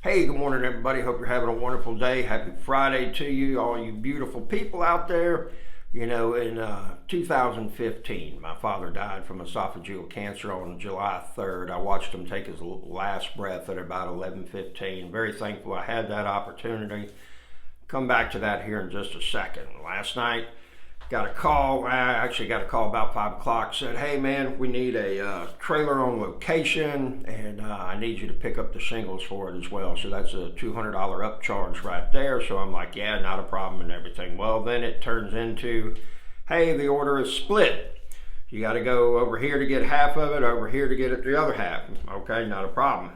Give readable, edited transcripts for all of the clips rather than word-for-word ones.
Hey, good morning, everybody. Hope you're having a wonderful day. Happy Friday to you, all you beautiful people out there. You know, in 2015, my father died from esophageal cancer on July 3rd. I watched him take his last breath at about 11:15. Very thankful I had that opportunity. Come back to that here in just a second. Last night, got a call. I actually got a call about 5 o'clock. Said, hey man, we need a trailer on location, and I need you to pick up the shingles for it as well. So that's a $200 upcharge right there. So I'm like, yeah, not a problem and everything. Well, then it turns into, hey, the order is split. You got to go over here to get half of it, over here to get it the other half. Okay, not a problem.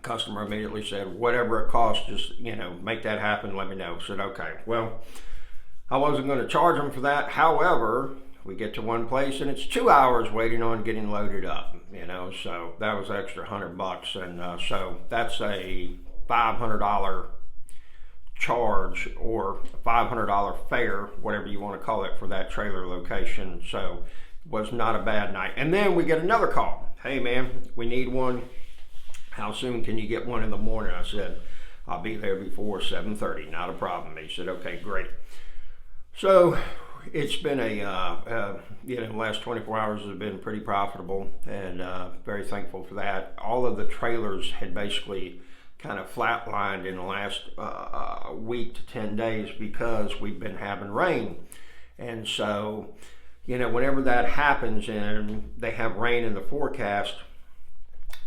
Customer immediately said, whatever it costs, just make that happen. Let me know. Said, okay. Well, I wasn't going to charge them for that. However, we get to one place and it's 2 hours waiting on getting loaded up, so that was extra $100. And so that's a $500 charge or $500 fare, whatever you want to call it, for that trailer location. So it was not a bad night. And then we get another call. Hey man, we need one. How soon can you get one in the morning? I said, I'll be there before 7:30. Not a problem. He said, okay, great. So it's been the last 24 hours has been pretty profitable, and very thankful for that. All of the trailers had basically kind of flatlined in the last week to 10 days because we've been having rain. And so, whenever that happens and they have rain in the forecast,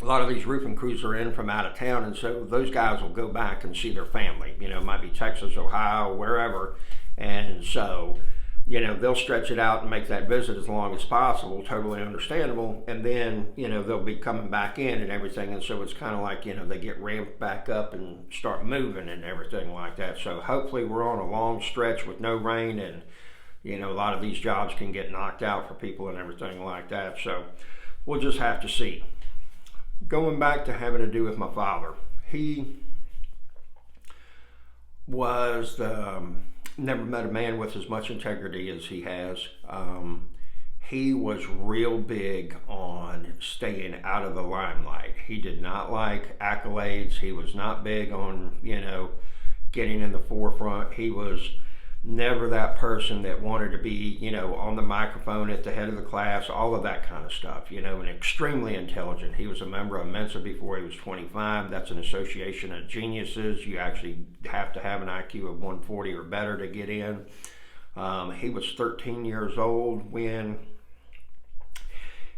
a lot of these roofing crews are in from out of town, and so those guys will go back and see their family. It might be Texas, Ohio, wherever. And so, they'll stretch it out and make that visit as long as possible, totally understandable. And then, they'll be coming back in and everything. And so it's kind of like, they get ramped back up and start moving and everything like that. So hopefully we're on a long stretch with no rain, and, a lot of these jobs can get knocked out for people and everything like that. So we'll just have to see. Going back to having to do with my father, he was never met a man with as much integrity as he has. He was real big on staying out of the limelight. He did not like accolades. He was not big on, getting in the forefront. He was never that person that wanted to be, on the microphone at the head of the class, all of that kind of stuff, and extremely intelligent. He was a member of Mensa before he was 25. That's an association of geniuses. You actually have to have an IQ of 140 or better to get in. He was 13 years old when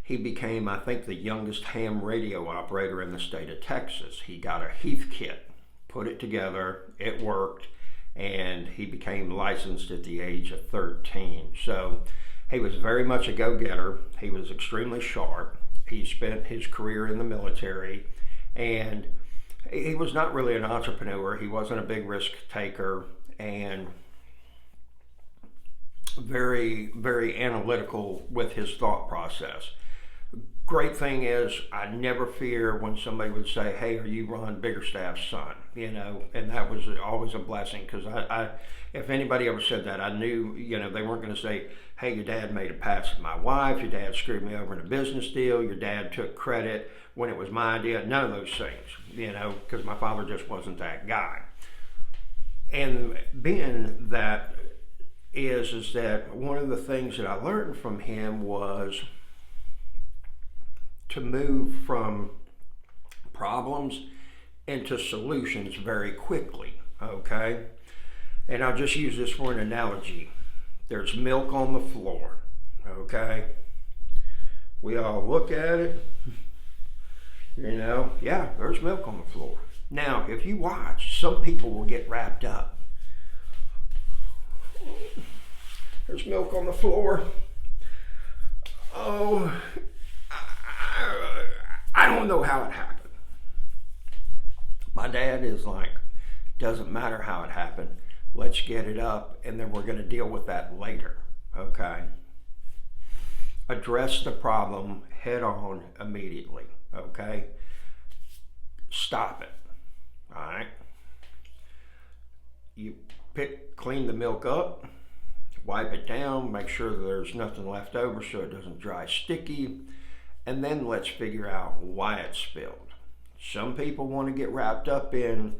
he became, I think, the youngest ham radio operator in the state of Texas. He got a Heathkit, put it together, it worked, and he became licensed at the age of 13. So he was very much a go-getter. He was extremely sharp. He spent his career in the military, and he was not really an entrepreneur. He wasn't a big risk taker, and very, very analytical with his thought process. Great thing is, I never fear when somebody would say, hey, are you Ron Biggerstaff's son? And that was always a blessing, because I if anybody ever said that, I knew, they weren't going to say, hey, your dad made a pass at my wife, your dad screwed me over in a business deal, your dad took credit when it was my idea. None of those things, because my father just wasn't that guy. And being that is that one of the things that I learned from him was to move from problems into solutions very quickly, okay? And I'll just use this for an analogy. There's milk on the floor, okay? We all look at it, yeah, there's milk on the floor. Now, if you watch, some people will get wrapped up. There's milk on the floor. Oh, I don't know how it happened. My dad is like, doesn't matter how it happened. Let's get it up, and then we're going to deal with that later, okay? Address the problem head on immediately, okay? Stop it, all right? You clean the milk up, wipe it down, make sure there's nothing left over so it doesn't dry sticky, and then let's figure out why it spilled. Some people want to get wrapped up in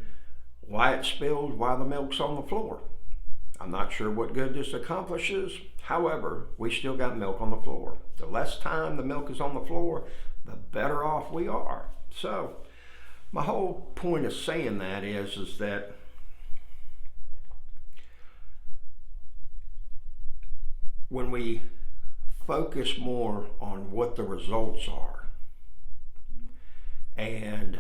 why it spills, why the milk's on the floor. I'm not sure what good this accomplishes. However, we still got milk on the floor. The less time the milk is on the floor, the better off we are. So my whole point of saying that is that when we focus more on what the results are and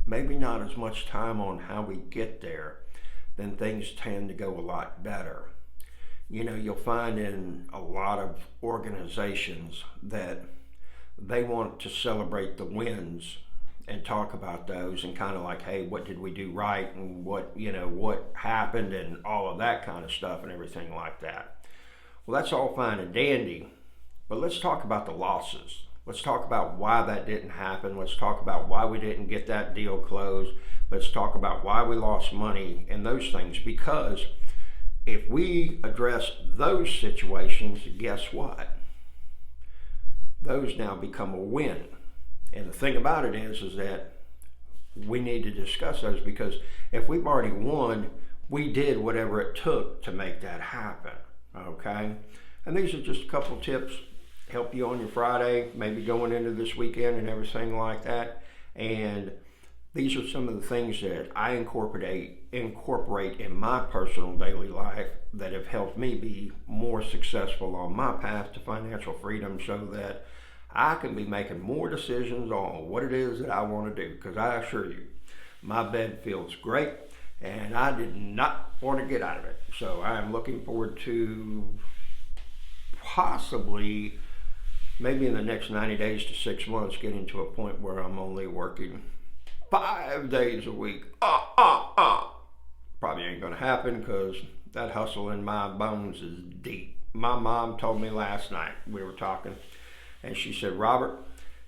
maybe not as much time on how we get there, then things tend to go a lot better. You know, you'll find in a lot of organizations that they want to celebrate the wins and talk about those and kind of like, hey, what did we do right and what happened and all of that kind of stuff and everything like that. Well, that's all fine and dandy, but let's talk about the losses. Let's talk about why that didn't happen. Let's talk about why we didn't get that deal closed. Let's talk about why we lost money and those things, because if we address those situations, guess what? Those now become a win. And the thing about it is that we need to discuss those, because if we've already won, we did whatever it took to make that happen, okay? And these are just a couple tips, help you on your Friday, maybe going into this weekend and everything like that. And these are some of the things that I incorporate in my personal daily life that have helped me be more successful on my path to financial freedom, so that I can be making more decisions on what it is that I want to do. Because I assure you, my bed feels great and I did not want to get out of it. So I'm looking forward to possibly, maybe in the next 90 days to 6 months, getting to a point where I'm only working 5 days a week. Probably ain't gonna happen, because that hustle in my bones is deep. My mom told me last night, we were talking, and she said, Robert,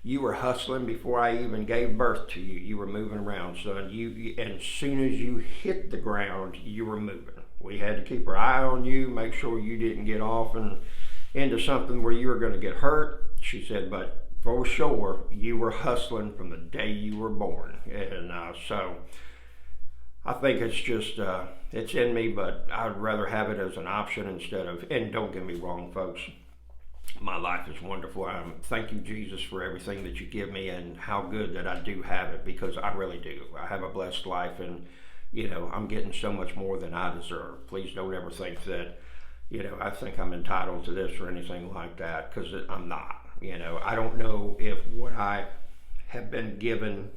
you were hustling before I even gave birth to you. You were moving around, son. And as soon as you hit the ground, you were moving. We had to keep our eye on you, make sure you didn't get off and into something where you were going to get hurt. She said, but for sure, you were hustling from the day you were born. And so I think it's just, it's in me, but I'd rather have it as an option instead of, and don't get me wrong, folks, my life is wonderful. Thank you, Jesus, for everything that you give me and how good that I do have it, because I really do. I have a blessed life, and, you know, I'm getting so much more than I deserve. Please don't ever think that, you know, I think I'm entitled to this or anything like that, because I'm not. You know, I don't know if what I have been given,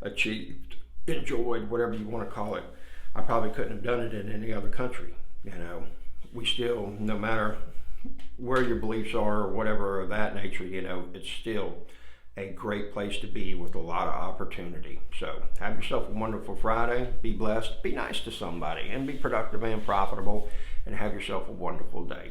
achieved, enjoyed, whatever you want to call it, I probably couldn't have done it in any other country. You know, we still, no matter where your beliefs are or whatever of that nature, you know, it's still a great place to be with a lot of opportunity. So have yourself a wonderful Friday. Be blessed. Be nice to somebody and be productive and profitable, and have yourself a wonderful day.